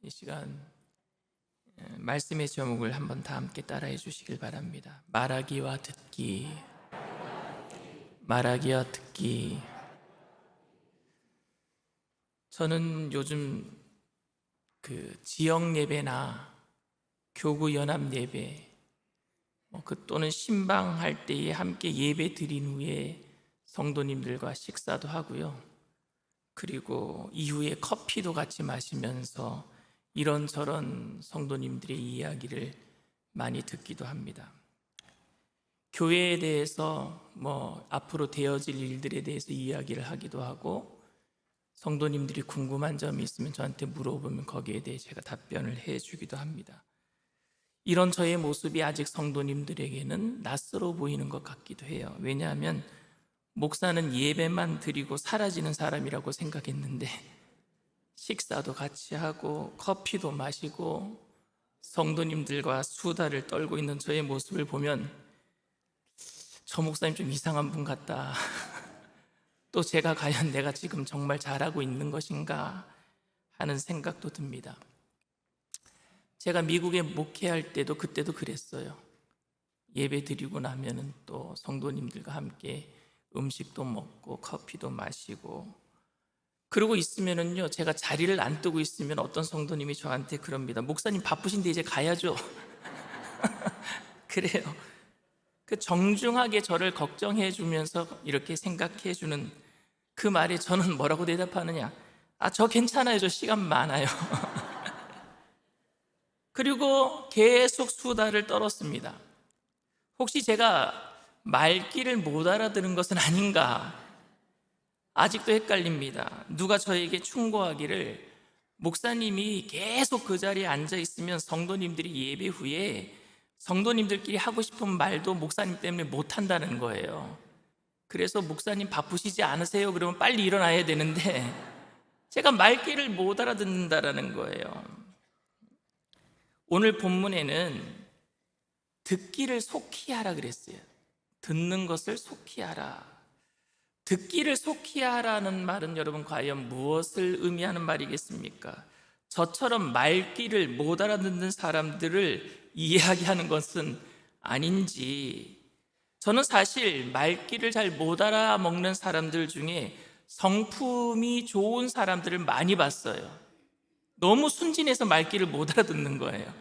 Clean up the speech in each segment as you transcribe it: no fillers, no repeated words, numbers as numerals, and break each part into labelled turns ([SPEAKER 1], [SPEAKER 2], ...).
[SPEAKER 1] 이 시간 말씀의 제목을 한번 다 함께 따라해 주시길 바랍니다. 말하기와 듣기, 말하기와 듣기. 저는 요즘 지역 예배나 교구 연합 예배, 또는 신방할 때에 함께 예배 드린 후에 성도님들과 식사도 하고요. 그리고 이후에 커피도 같이 마시면서 이런저런 성도님들의 이야기를 많이 듣기도 합니다. 교회에 대해서 앞으로 되어질 일들에 대해서 이야기를 하기도 하고, 성도님들이 궁금한 점이 있으면 저한테 물어보면 거기에 대해 제가 답변을 해주기도 합니다. 이런 저의 모습이 아직 성도님들에게는 낯설어 보이는 것 같기도 해요. 왜냐하면 목사는 예배만 드리고 사라지는 사람이라고 생각했는데, 식사도 같이 하고 커피도 마시고 성도님들과 수다를 떨고 있는 저의 모습을 보면 저 목사님 좀 이상한 분 같다. 또 제가 과연 내가 지금 정말 잘하고 있는 것인가 하는 생각도 듭니다. 제가 미국에 목회할 때도 그때도 그랬어요. 예배 드리고 나면은 또 성도님들과 함께 음식도 먹고 커피도 마시고, 그러고 있으면은요, 제가 자리를 안 뜨고 있으면 어떤 성도님이 저한테 그럽니다. 목사님 바쁘신데 이제 가야죠. 그래요. 정중하게 저를 걱정해 주면서 이렇게 생각해 주는 그 말에 저는 뭐라고 대답하느냐? 저 괜찮아요. 저 시간 많아요. 그리고 계속 수다를 떨었습니다. 혹시 제가 말귀를 못 알아들은 것은 아닌가? 아직도 헷갈립니다. 누가 저에게 충고하기를, 목사님이 계속 그 자리에 앉아 있으면 성도님들이 예배 후에 성도님들끼리 하고 싶은 말도 목사님 때문에 못 한다는 거예요. 그래서 목사님 바쁘시지 않으세요? 그러면 빨리 일어나야 되는데 제가 말귀를 못 알아듣는다라는 거예요. 오늘 본문에는 듣기를 속히 하라 그랬어요. 듣는 것을 속히 하라. 듣기를 속히 하라는 말은 여러분 과연 무엇을 의미하는 말이겠습니까? 저처럼 말귀를 못 알아듣는 사람들을 이야기하는 것은 아닌지, 저는 사실 말귀를 잘 못 알아먹는 사람들 중에 성품이 좋은 사람들을 많이 봤어요. 너무 순진해서 말귀를 못 알아듣는 거예요.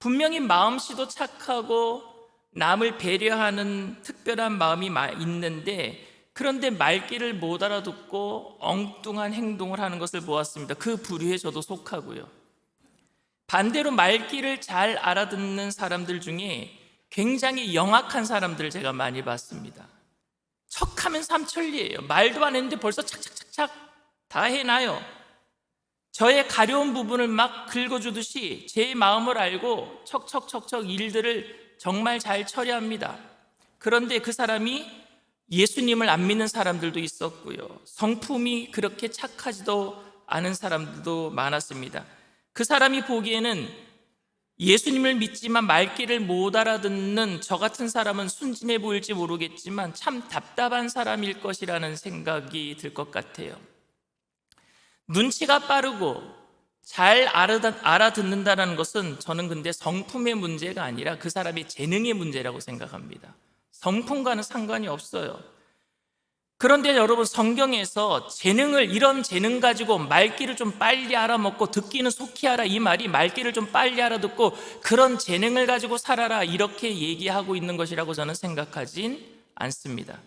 [SPEAKER 1] 분명히 마음씨도 착하고 남을 배려하는 특별한 마음이 있는데, 그런데 말귀를 못 알아듣고 엉뚱한 행동을 하는 것을 보았습니다. 그 부류에 저도 속하고요. 반대로 말귀를 잘 알아듣는 사람들 중에 굉장히 영악한 사람들을 제가 많이 봤습니다. 척하면 삼천리예요. 말도 안 했는데 벌써 착착착착 다 해놔요. 저의 가려운 부분을 막 긁어주듯이 제 마음을 알고 척척척척 일들을 정말 잘 처리합니다. 그런데 그 사람이 예수님을 안 믿는 사람들도 있었고요, 성품이 그렇게 착하지도 않은 사람들도 많았습니다. 그 사람이 보기에는 예수님을 믿지만 말귀를 못 알아듣는 저 같은 사람은 순진해 보일지 모르겠지만 참 답답한 사람일 것이라는 생각이 들 것 같아요. 눈치가 빠르고 잘 알아듣는다는 것은 저는 근데 성품의 문제가 아니라 그 사람의 재능의 문제라고 생각합니다. 성품과는 상관이 없어요. 그런데 여러분, 성경에서 이런 재능 가지고 말귀를 좀 빨리 알아먹고 듣기는 속히 하라, 이 말이 말귀를 좀 빨리 알아듣고 그런 재능을 가지고 살아라 이렇게 얘기하고 있는 것이라고 저는 생각하진 않습니다.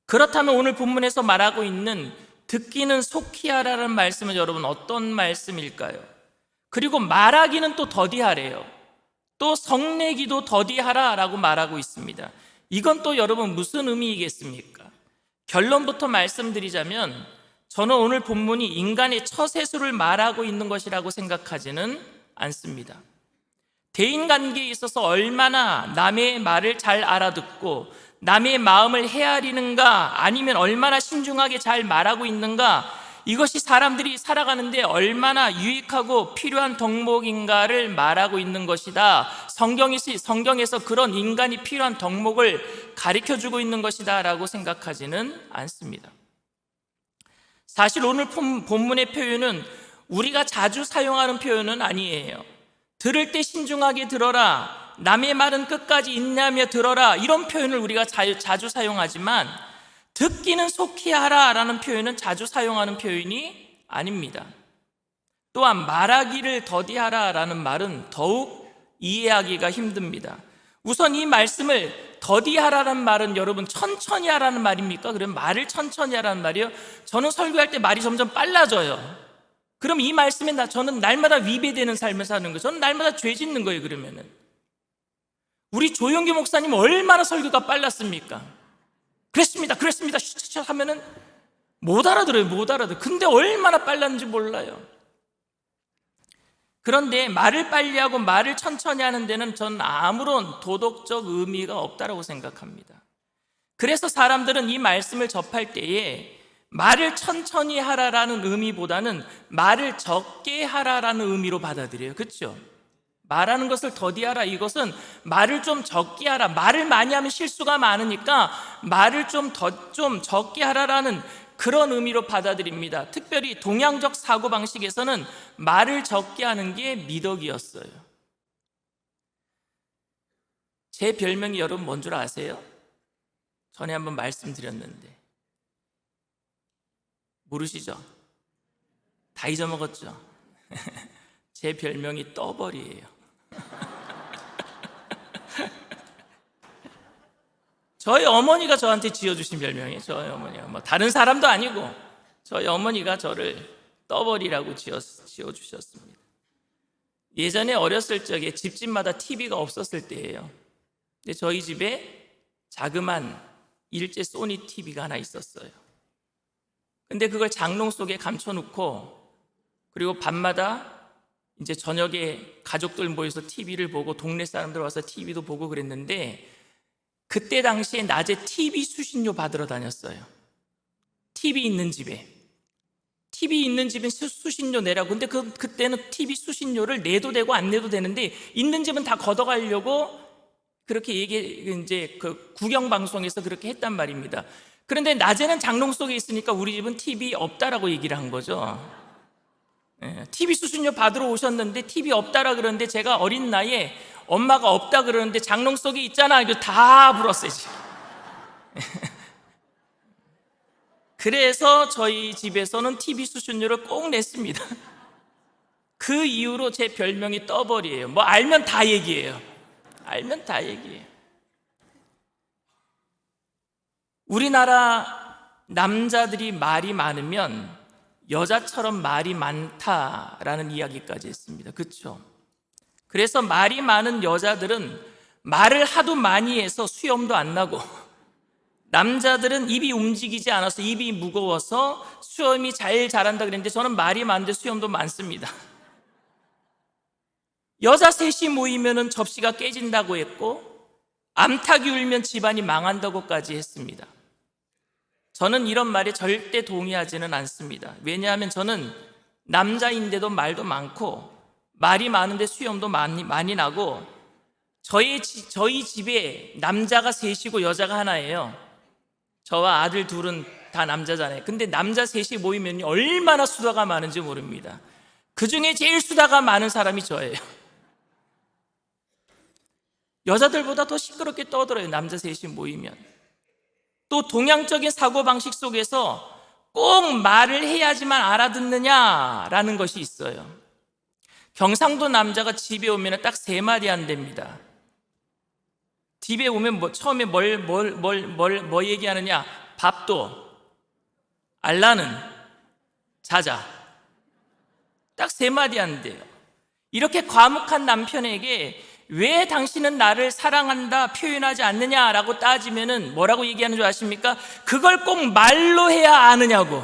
[SPEAKER 1] 그렇다면 오늘 본문에서 말하고 있는 듣기는 속히 하라는 말씀은 여러분 어떤 말씀일까요? 그리고 말하기는 또 더디하래요. 또 성내기도 더디하라라고 말하고 있습니다. 이건 또 여러분 무슨 의미이겠습니까? 결론부터 말씀드리자면 저는 오늘 본문이 인간의 처세술을 말하고 있는 것이라고 생각하지는 않습니다. 대인관계에 있어서 얼마나 남의 말을 잘 알아듣고 남의 마음을 헤아리는가, 아니면 얼마나 신중하게 잘 말하고 있는가, 이것이 사람들이 살아가는데 얼마나 유익하고 필요한 덕목인가를 말하고 있는 것이다. 성경에서 그런 인간이 필요한 덕목을 가르쳐주고 있는 것이다 라고 생각하지는 않습니다. 사실 오늘 본문의 표현은 우리가 자주 사용하는 표현은 아니에요. 들을 때 신중하게 들어라, 남의 말은 끝까지 인내하며 들어라, 이런 표현을 우리가 자주 사용하지만 듣기는 속히 하라 라는 표현은 자주 사용하는 표현이 아닙니다. 또한 말하기를 더디하라 라는 말은 더욱 이해하기가 힘듭니다. 우선 이 말씀을 더디하라는 말은 여러분 천천히 하라는 말입니까? 그럼 말을 천천히 하라는 말이요? 저는 설교할 때 말이 점점 빨라져요. 그럼 이 말씀에 저는 날마다 위배되는 삶을 사는 거예요. 저는 날마다 죄 짓는 거예요. 그러면은 우리 조영규 목사님 얼마나 설교가 빨랐습니까? 그랬습니다 하면은 못 알아들어요. 못 알아들어요. 근데 얼마나 빨랐는지 몰라요. 그런데 말을 빨리 하고 말을 천천히 하는 데는 저는 아무런 도덕적 의미가 없다고 생각합니다. 그래서 사람들은 이 말씀을 접할 때에 말을 천천히 하라라는 의미보다는 말을 적게 하라라는 의미로 받아들여요. 그렇죠? 말하는 것을 더디하라, 이것은 말을 좀 적게 하라, 말을 많이 하면 실수가 많으니까 말을 좀 적게 하라라는 그런 의미로 받아들입니다. 특별히 동양적 사고방식에서는 말을 적게 하는 게 미덕이었어요. 제 별명이 여러분 뭔 줄 아세요? 전에 한번 말씀드렸는데 모르시죠? 다 잊어먹었죠? 제 별명이 떠벌이에요. 저희 어머니가 저한테 지어주신 별명이에요. 저희 어머니가 뭐 다른 사람도 아니고 저희 어머니가 저를 떠벌이라고 지어주셨습니다. 예전에 어렸을 적에 집집마다 TV가 없었을 때예요. 근데 저희 집에 자그만 일제 소니 TV가 하나 있었어요. 근데 그걸 장롱 속에 감춰놓고 그리고 밤마다 이제 저녁에 가족들 모여서 TV를 보고 동네 사람들 와서 TV도 보고 그랬는데 그때 당시에 낮에 TV 수신료 받으러 다녔어요. TV 있는 집에 수신료 내라고. 근데 그때는 TV 수신료를 내도 되고 안 내도 되는데 있는 집은 다 걷어가려고 그렇게 이제 그 구경방송에서 그렇게 했단 말입니다. 그런데 낮에는 장롱 속에 있으니까 우리 집은 TV 없다라고 얘기를 한 거죠. TV 수신료 받으러 오셨는데 TV 없다라 그러는데 제가 어린 나이에 엄마가 없다 그러는데 장롱 속에 있잖아, 이거 다 불었어요. 그래서 저희 집에서는 TV 수신료를 꼭 냈습니다. 그 이후로 제 별명이 떠벌이에요. 뭐 알면 다 얘기해요. 알면 다 얘기해요. 우리나라 남자들이 말이 많으면 여자처럼 말이 많다라는 이야기까지 했습니다. 그렇죠? 그래서 말이 많은 여자들은 말을 하도 많이 해서 수염도 안 나고 남자들은 입이 움직이지 않아서 입이 무거워서 수염이 잘 자란다 그랬는데 저는 말이 많은데 수염도 많습니다. 여자 셋이 모이면 접시가 깨진다고 했고 암탉이 울면 집안이 망한다고까지 했습니다. 저는 이런 말에 절대 동의하지는 않습니다. 왜냐하면 저는 남자인데도 말도 많고 말이 많은데 수염도 많이 나고 저희 집에 남자가 셋이고 여자가 하나예요. 저와 아들 둘은 다 남자잖아요. 근데 남자 셋이 모이면 얼마나 수다가 많은지 모릅니다. 그 중에 제일 수다가 많은 사람이 저예요. 여자들보다 더 시끄럽게 떠들어요. 남자 셋이 모이면. 또 동양적인 사고방식 속에서 꼭 말을 해야지만 알아듣느냐라는 것이 있어요. 경상도 남자가 집에 오면 딱 3마디 한답니다. 집에 오면 처음에 뭐 얘기하느냐? 밥도, 알라는, 자자. 딱 3마디 한대요. 이렇게 과묵한 남편에게 왜 당신은 나를 사랑한다 표현하지 않느냐라고 따지면은 뭐라고 얘기하는 줄 아십니까? 그걸 꼭 말로 해야 아느냐고.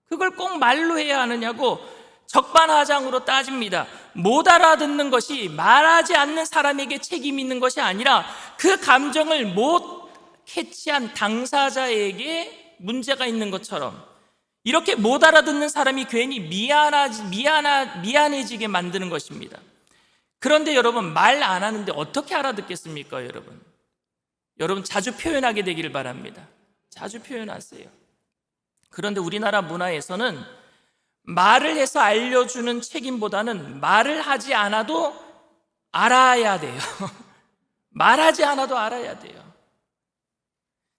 [SPEAKER 1] 그걸 꼭 말로 해야 아느냐고 적반하장으로 따집니다. 못 알아듣는 것이 말하지 않는 사람에게 책임이 있는 것이 아니라 그 감정을 못 캐치한 당사자에게 문제가 있는 것처럼 이렇게 못 알아듣는 사람이 괜히 미안해지게 만드는 것입니다. 그런데 여러분 말 안 하는데 어떻게 알아듣겠습니까? 여러분 자주 표현하게 되기를 바랍니다. 자주 표현하세요. 그런데 우리나라 문화에서는 말을 해서 알려주는 책임보다는 말을 하지 않아도 알아야 돼요. 말하지 않아도 알아야 돼요.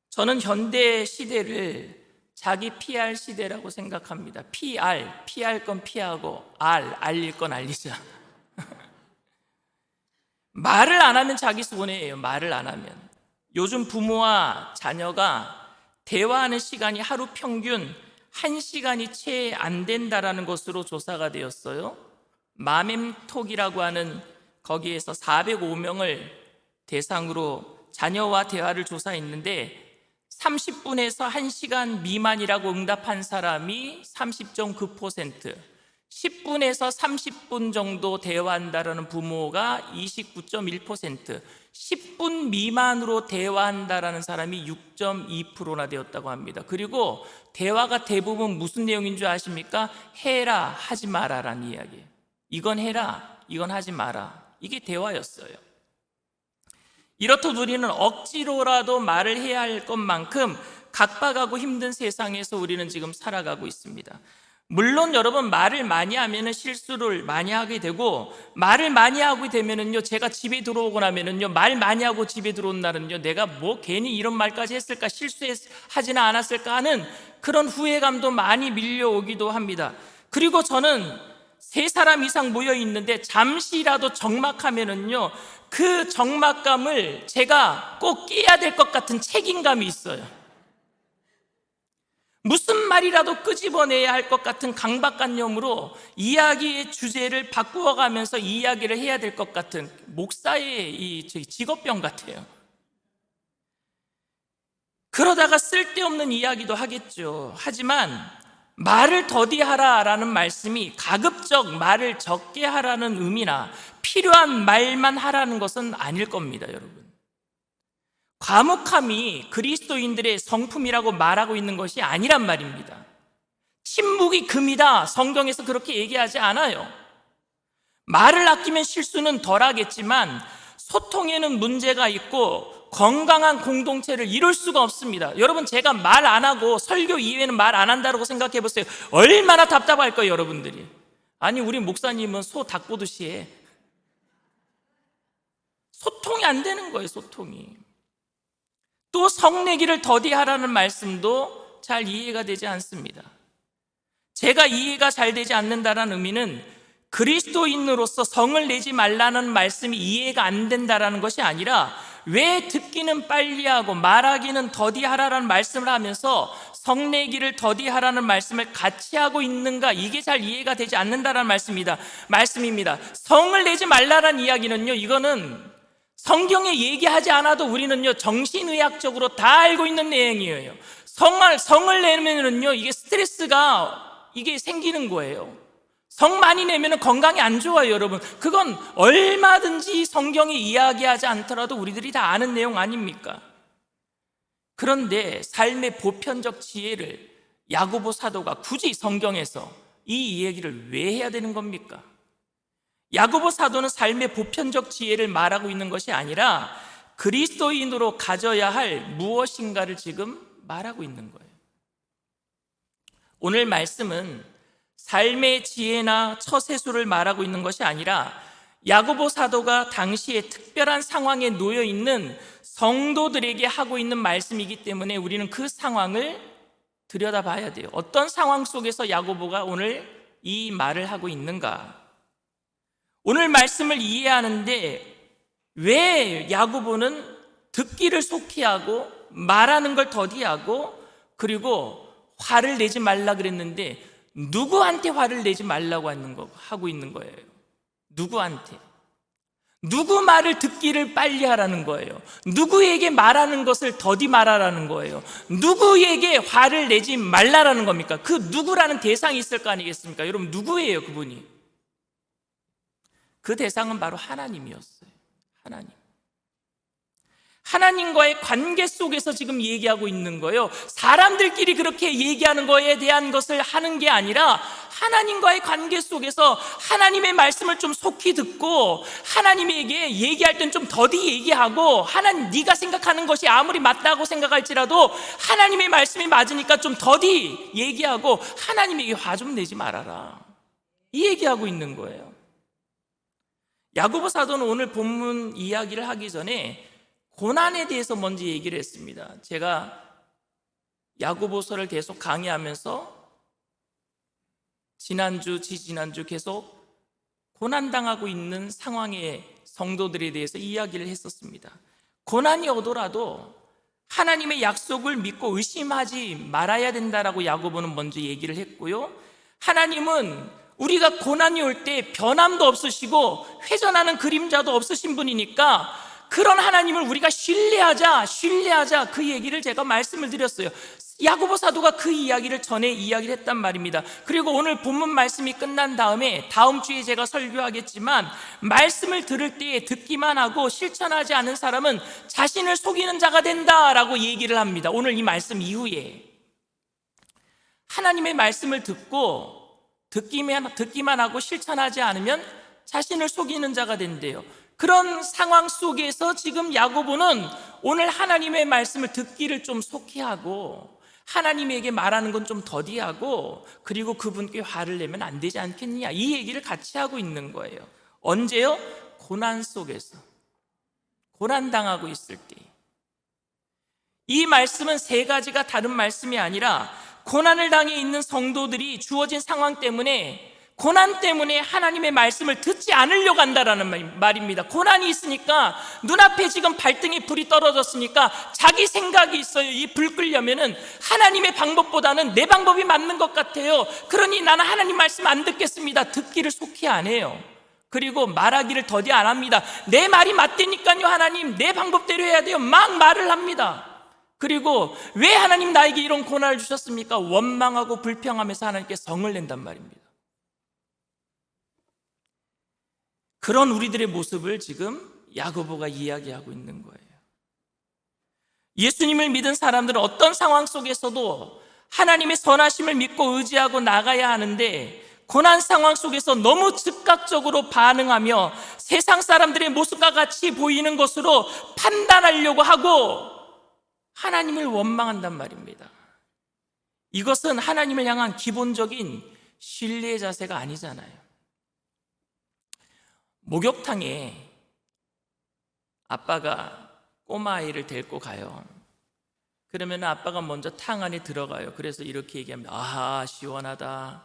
[SPEAKER 1] 저는 현대 시대를 자기 PR 시대라고 생각합니다. 피할 건 피하고 알릴 건 알리자. 말을 안 하면 자기 손해예요. 말을 안 하면. 요즘 부모와 자녀가 대화하는 시간이 하루 평균 1시간이 채 안 된다라는 것으로 조사가 되었어요. 마멤톡이라고 하는 거기에서 405명을 대상으로 자녀와 대화를 조사했는데 30분에서 1시간 미만이라고 응답한 사람이 30.9%, 10분에서 30분 정도 대화한다라는 부모가 29.1%, 10분 미만으로 대화한다라는 사람이 6.2%나 되었다고 합니다. 그리고 대화가 대부분 무슨 내용인 줄 아십니까? 해라, 하지 마라라는 이야기예요. 이건 해라, 이건 하지 마라. 이게 대화였어요. 이렇듯 우리는 억지로라도 말을 해야 할 것만큼 각박하고 힘든 세상에서 우리는 지금 살아가고 있습니다. 물론 여러분, 말을 많이 하면 실수를 많이 하게 되고, 말을 많이 하게 되면은요, 제가 집에 들어오고 나면은요, 말 많이 하고 집에 들어온 날은요, 내가 뭐 괜히 이런 말까지 했을까, 실수하지는 않았을까 하는 그런 후회감도 많이 밀려오기도 합니다. 그리고 저는 3사람 이상 모여 있는데 잠시라도 적막하면은요, 그 적막감을 제가 꼭 깨야 될 것 같은 책임감이 있어요. 무슨 말이라도 끄집어내야 할 것 같은 강박관념으로 이야기의 주제를 바꾸어가면서 이야기를 해야 될 것 같은 목사의 이 직업병 같아요. 그러다가 쓸데없는 이야기도 하겠죠. 하지만 말을 더디하라라는 말씀이 가급적 말을 적게 하라는 의미나 필요한 말만 하라는 것은 아닐 겁니다, 여러분. 과묵함이 그리스도인들의 성품이라고 말하고 있는 것이 아니란 말입니다. 침묵이 금이다, 성경에서 그렇게 얘기하지 않아요. 말을 아끼면 실수는 덜하겠지만 소통에는 문제가 있고 건강한 공동체를 이룰 수가 없습니다. 여러분, 제가 말 안 하고 설교 이외에는 말 안 한다고 생각해 보세요. 얼마나 답답할 거예요, 여러분들이. 아니, 우리 목사님은 소 닭 보듯이 해. 소통이 안 되는 거예요, 소통이. 또 성내기를 더디하라는 말씀도 잘 이해가 되지 않습니다. 제가 이해가 잘 되지 않는다는 의미는 그리스도인으로서 성을 내지 말라는 말씀이 이해가 안 된다는 것이 아니라 왜 듣기는 빨리하고 말하기는 더디하라는 말씀을 하면서 성내기를 더디하라는 말씀을 같이 하고 있는가, 이게 잘 이해가 되지 않는다는 말씀입니다. 성을 내지 말라는 이야기는요, 이거는 성경에 얘기하지 않아도 우리는요, 정신의학적으로 다 알고 있는 내용이에요. 성을 내면은요, 이게 스트레스가 이게 생기는 거예요. 성 많이 내면은 건강이 안 좋아요, 여러분. 그건 얼마든지 성경이 이야기하지 않더라도 우리들이 다 아는 내용 아닙니까? 그런데 삶의 보편적 지혜를 야고보 사도가 굳이 성경에서 이 이야기를 왜 해야 되는 겁니까? 야고보 사도는 삶의 보편적 지혜를 말하고 있는 것이 아니라 그리스도인으로 가져야 할 무엇인가를 지금 말하고 있는 거예요. 오늘 말씀은 삶의 지혜나 처세술을 말하고 있는 것이 아니라 야고보 사도가 당시에 특별한 상황에 놓여 있는 성도들에게 하고 있는 말씀이기 때문에 우리는 그 상황을 들여다봐야 돼요. 어떤 상황 속에서 야고보가 오늘 이 말을 하고 있는가? 오늘 말씀을 이해하는데 왜 야고보는 듣기를 속히 하고 말하는 걸 더디하고 그리고 화를 내지 말라 그랬는데 누구한테 화를 내지 말라고 하고 있는 거예요? 누구한테? 누구 말을 듣기를 빨리 하라는 거예요? 누구에게 말하는 것을 더디 말하라는 거예요? 누구에게 화를 내지 말라라는 겁니까? 그 누구라는 대상이 있을 거 아니겠습니까? 여러분, 누구예요, 그분이? 그 대상은 바로 하나님이었어요. 하나님과의 관계 속에서 지금 얘기하고 있는 거예요. 사람들끼리 그렇게 얘기하는 거에 대한 것을 하는 게 아니라 하나님과의 관계 속에서 하나님의 말씀을 좀 속히 듣고 하나님에게 얘기할 땐 좀 더디 얘기하고, 하나님 네가 생각하는 것이 아무리 맞다고 생각할지라도 하나님의 말씀이 맞으니까 좀 더디 얘기하고 하나님에게 화 좀 내지 말아라, 이 얘기하고 있는 거예요. 야고보 사도는 오늘 본문 이야기를 하기 전에 고난에 대해서 먼저 얘기를 했습니다. 제가 야고보서를 계속 강의하면서 지난주, 지지난주 계속 고난당하고 있는 상황의 성도들에 대해서 이야기를 했었습니다. 고난이 오더라도 하나님의 약속을 믿고 의심하지 말아야 된다라고 야고보는 먼저 얘기를 했고요, 하나님은 우리가 고난이 올 때 변함도 없으시고 회전하는 그림자도 없으신 분이니까 그런 하나님을 우리가 신뢰하자, 그 얘기를 제가 말씀을 드렸어요. 야고보 사도가 그 이야기를 전에 이야기를 했단 말입니다. 그리고 오늘 본문 말씀이 끝난 다음에 다음 주에 제가 설교하겠지만, 말씀을 들을 때 듣기만 하고 실천하지 않은 사람은 자신을 속이는 자가 된다라고 얘기를 합니다. 오늘 이 말씀 이후에 하나님의 말씀을 듣기만 하고 실천하지 않으면 자신을 속이는 자가 된대요. 그런 상황 속에서 지금 야고보는 오늘 하나님의 말씀을 듣기를 좀 속히 하고 하나님에게 말하는 건 좀 더디하고, 그리고 그분께 화를 내면 안 되지 않겠느냐, 이 얘기를 같이 하고 있는 거예요. 언제요? 고난 속에서, 고난당하고 있을 때. 이 말씀은 세 가지가 다른 말씀이 아니라 고난을 당해 있는 성도들이 주어진 상황 때문에, 고난 때문에 하나님의 말씀을 듣지 않으려고 한다라는 말입니다. 고난이 있으니까, 눈앞에 지금 발등에 불이 떨어졌으니까 자기 생각이 있어요. 이 불 끄려면은 하나님의 방법보다는 내 방법이 맞는 것 같아요. 그러니 나는 하나님 말씀 안 듣겠습니다. 듣기를 속히 안 해요. 그리고 말하기를 더디 안 합니다. 내 말이 맞다니까요, 하나님 내 방법대로 해야 돼요, 막 말을 합니다. 그리고 왜 하나님 나에게 이런 고난을 주셨습니까? 원망하고 불평하면서 하나님께 성을 낸단 말입니다. 그런 우리들의 모습을 지금 야고보가 이야기하고 있는 거예요. 예수님을 믿은 사람들은 어떤 상황 속에서도 하나님의 선하심을 믿고 의지하고 나가야 하는데, 고난 상황 속에서 너무 즉각적으로 반응하며 세상 사람들의 모습과 같이 보이는 것으로 판단하려고 하고 하나님을 원망한단 말입니다. 이것은 하나님을 향한 기본적인 신뢰의 자세가 아니잖아요. 목욕탕에 아빠가 꼬마아이를 데리고 가요. 그러면 아빠가 먼저 탕 안에 들어가요. 그래서 이렇게 얘기합니다. 아하, 시원하다.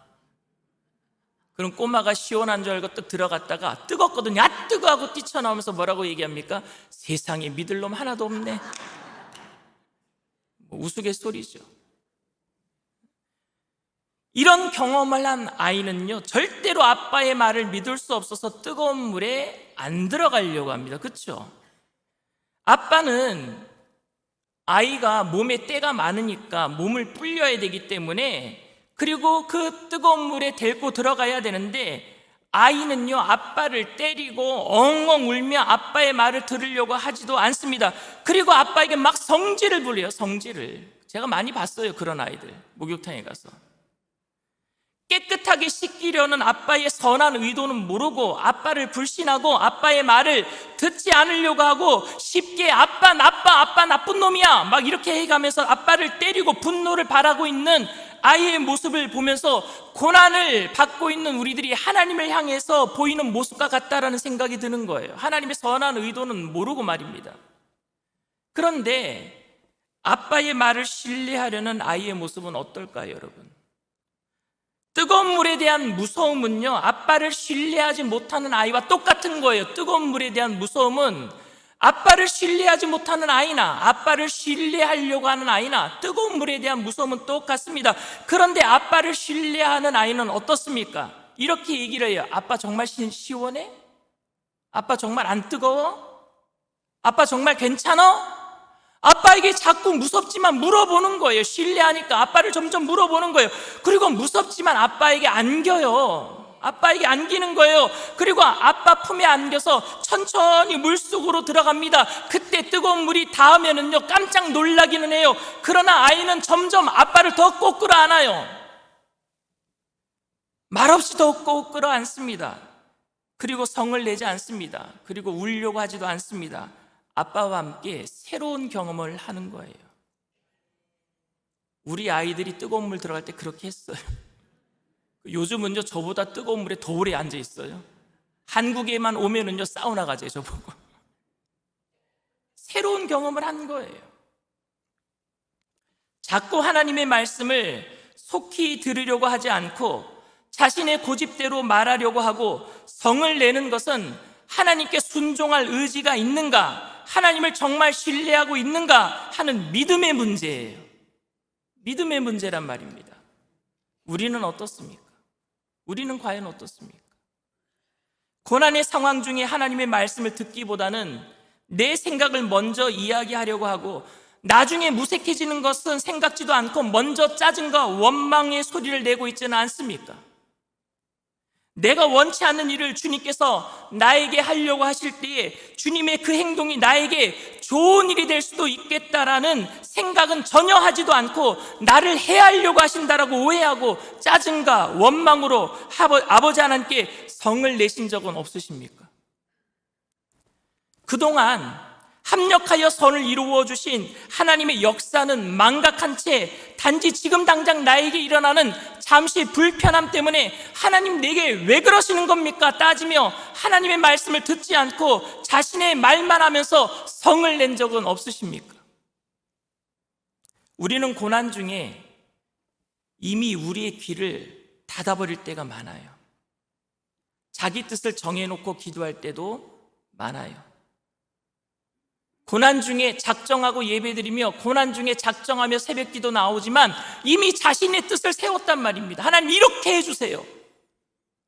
[SPEAKER 1] 그럼 꼬마가 시원한 줄 알고 딱 들어갔다가 뜨겁거든요. 아, 뜨거 하고 뛰쳐나오면서 뭐라고 얘기합니까? 세상에 믿을 놈 하나도 없네. 우스갯소리죠. 이런 경험을 한 아이는요, 절대로 아빠의 말을 믿을 수 없어서 뜨거운 물에 안 들어가려고 합니다. 그렇죠? 아빠는 아이가 몸에 때가 많으니까 몸을 불려야 되기 때문에, 그리고 그 뜨거운 물에 데리고 들어가야 되는데, 아이는요 아빠를 때리고 엉엉 울며 아빠의 말을 들으려고 하지도 않습니다. 그리고 아빠에게 막 성질을 부려요. 성질을 제가 많이 봤어요. 그런 아이들 목욕탕에 가서 깨끗하게 씻기려는 아빠의 선한 의도는 모르고 아빠를 불신하고 아빠의 말을 듣지 않으려고 하고 쉽게 아빠 나쁜 놈이야 막 이렇게 해가면서 아빠를 때리고 분노를 발하고 있는 아이의 모습을 보면서 고난을 받고 있는 우리들이 하나님을 향해서 보이는 모습과 같다라는 생각이 드는 거예요. 하나님의 선한 의도는 모르고 말입니다. 그런데 아빠의 말을 신뢰하려는 아이의 모습은 어떨까요, 여러분? 뜨거운 물에 대한 무서움은요, 아빠를 신뢰하지 못하는 아이와 똑같은 거예요. 뜨거운 물에 대한 무서움은 아빠를 신뢰하지 못하는 아이나 아빠를 신뢰하려고 하는 아이나 뜨거운 물에 대한 무서움은 똑같습니다. 그런데 아빠를 신뢰하는 아이는 어떻습니까? 이렇게 얘기를 해요. 아빠 정말 시원해? 아빠 정말 안 뜨거워? 아빠 정말 괜찮아? 아빠에게 자꾸 무섭지만 물어보는 거예요. 신뢰하니까 아빠를 점점 물어보는 거예요. 그리고 무섭지만 아빠에게 안겨요. 아빠에게 안기는 거예요. 그리고 아빠 품에 안겨서 천천히 물속으로 들어갑니다. 그때 때 뜨거운 물이 닿으면은요 깜짝 놀라기는 해요. 그러나 아이는 점점 아빠를 더 꼭 끌어안아요. 말없이 더 꼭 끌어안습니다. 그리고 성을 내지 않습니다. 그리고 울려고 하지도 않습니다. 아빠와 함께 새로운 경험을 하는 거예요. 우리 아이들이 뜨거운 물 들어갈 때 그렇게 했어요. 요즘은요 저보다 뜨거운 물에 더 오래 앉아 있어요. 한국에만 오면은요 사우나 가죠 저보고. 새로운 경험을 한 거예요. 자꾸 하나님의 말씀을 속히 들으려고 하지 않고 자신의 고집대로 말하려고 하고 성을 내는 것은 하나님께 순종할 의지가 있는가, 하나님을 정말 신뢰하고 있는가 하는 믿음의 문제예요. 믿음의 문제란 말입니다. 우리는 어떻습니까? 우리는 과연 어떻습니까? 고난의 상황 중에 하나님의 말씀을 듣기보다는 내 생각을 먼저 이야기하려고 하고 나중에 무색해지는 것은 생각지도 않고 먼저 짜증과 원망의 소리를 내고 있지는 않습니까? 내가 원치 않는 일을 주님께서 나에게 하려고 하실 때에 주님의 그 행동이 나에게 좋은 일이 될 수도 있겠다라는 생각은 전혀 하지도 않고 나를 해하려고 하신다라고 오해하고 짜증과 원망으로 아버지 하나님께 성을 내신 적은 없으십니까? 그동안 합력하여 선을 이루어 주신 하나님의 역사는 망각한 채 단지 지금 당장 나에게 일어나는 잠시 불편함 때문에 하나님 내게 왜 그러시는 겁니까? 따지며 하나님의 말씀을 듣지 않고 자신의 말만 하면서 성을 낸 적은 없으십니까? 우리는 고난 중에 이미 우리의 귀를 닫아버릴 때가 많아요. 자기 뜻을 정해놓고 기도할 때도 많아요. 고난 중에 작정하고 예배드리며 고난 중에 작정하며 새벽기도 나오지만 이미 자신의 뜻을 세웠단 말입니다. 하나님 이렇게 해주세요.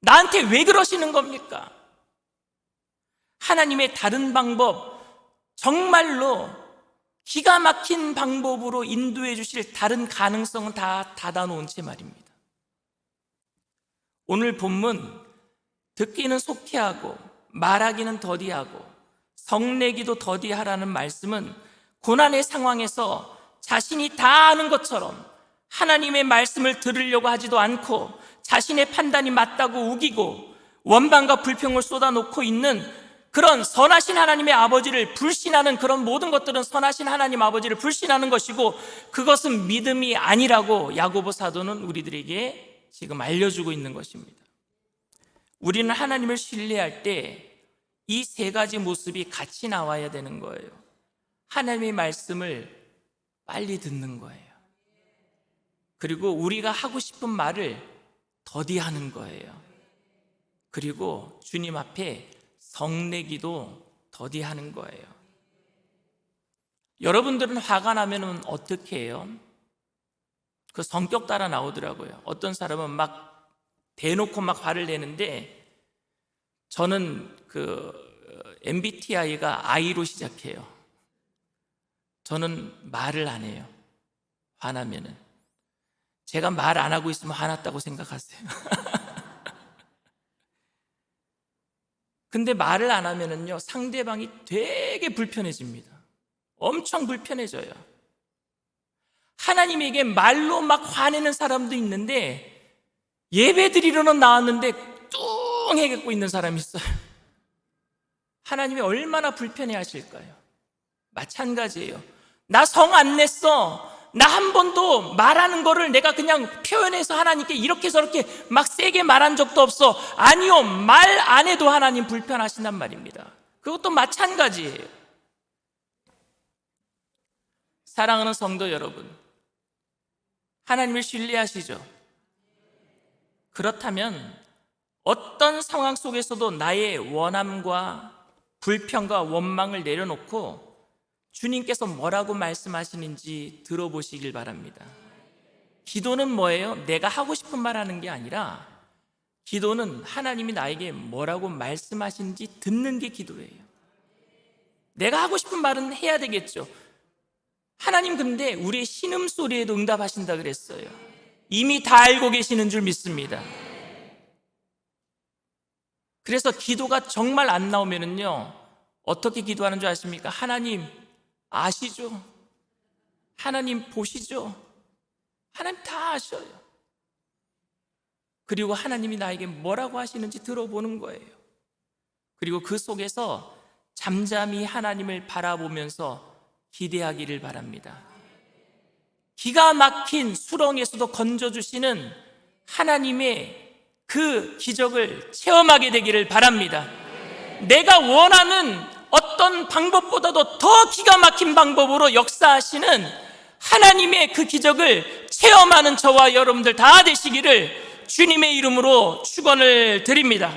[SPEAKER 1] 나한테 왜 그러시는 겁니까? 하나님의 다른 방법, 정말로 기가 막힌 방법으로 인도해 주실 다른 가능성은 다 닫아놓은 채 말입니다. 오늘 본문 듣기는 속히하고 말하기는 더디하고 성내기도 더디하라는 말씀은 고난의 상황에서 자신이 다 아는 것처럼 하나님의 말씀을 들으려고 하지도 않고 자신의 판단이 맞다고 우기고 원망과 불평을 쏟아놓고 있는 그런 선하신 하나님의 아버지를 불신하는 그런 모든 것들은 선하신 하나님 아버지를 불신하는 것이고 그것은 믿음이 아니라고 야고보 사도는 우리들에게 지금 알려주고 있는 것입니다. 우리는 하나님을 신뢰할 때 이 세 가지 모습이 같이 나와야 되는 거예요. 하나님의 말씀을 빨리 듣는 거예요. 그리고 우리가 하고 싶은 말을 더디하는 거예요. 그리고 주님 앞에 성내기도 더디하는 거예요. 여러분들은 화가 나면 어떻게 해요? 그 성격 따라 나오더라고요. 어떤 사람은 막 대놓고 막 화를 내는데 저는 그 MBTI가 I로 시작해요. 저는 말을 안 해요. 화나면은. 제가 말 안 하고 있으면 화났다고 생각하세요. 근데 말을 안 하면은요, 상대방이 되게 불편해집니다. 엄청 불편해져요. 하나님에게 말로 막 화내는 사람도 있는데 예배 드리러는 나왔는데 뚱해갖고 있는 사람이 있어요. 하나님이 얼마나 불편해 하실까요? 마찬가지예요. 나 성 안 냈어. 나 한 번도 말하는 거를 내가 그냥 표현해서 하나님께 이렇게 저렇게 막 세게 말한 적도 없어. 아니요, 말 안 해도 하나님 불편하신단 말입니다. 그것도 마찬가지예요. 사랑하는 성도 여러분, 하나님을 신뢰하시죠? 그렇다면 어떤 상황 속에서도 나의 원함과 불평과 원망을 내려놓고 주님께서 뭐라고 말씀하시는지 들어보시길 바랍니다. 기도는 뭐예요? 내가 하고 싶은 말 하는 게 아니라 기도는 하나님이 나에게 뭐라고 말씀하시는지 듣는 게 기도예요. 내가 하고 싶은 말은 해야 되겠죠. 하나님 근데 우리의 신음소리에도 응답하신다 그랬어요. 이미 다 알고 계시는 줄 믿습니다. 그래서 기도가 정말 안 나오면은요, 어떻게 기도하는 줄 아십니까? 하나님, 아시죠? 하나님 보시죠? 하나님 다 아셔요. 그리고 하나님이 나에게 뭐라고 하시는지 들어보는 거예요. 그리고 그 속에서 잠잠히 하나님을 바라보면서 기대하기를 바랍니다. 기가 막힌 수렁에서도 건져주시는 하나님의 그 기적을 체험하게 되기를 바랍니다. 내가 원하는 어떤 방법보다도 더 기가 막힌 방법으로 역사하시는 하나님의 그 기적을 체험하는 저와 여러분들 다 되시기를 주님의 이름으로 축원을 드립니다.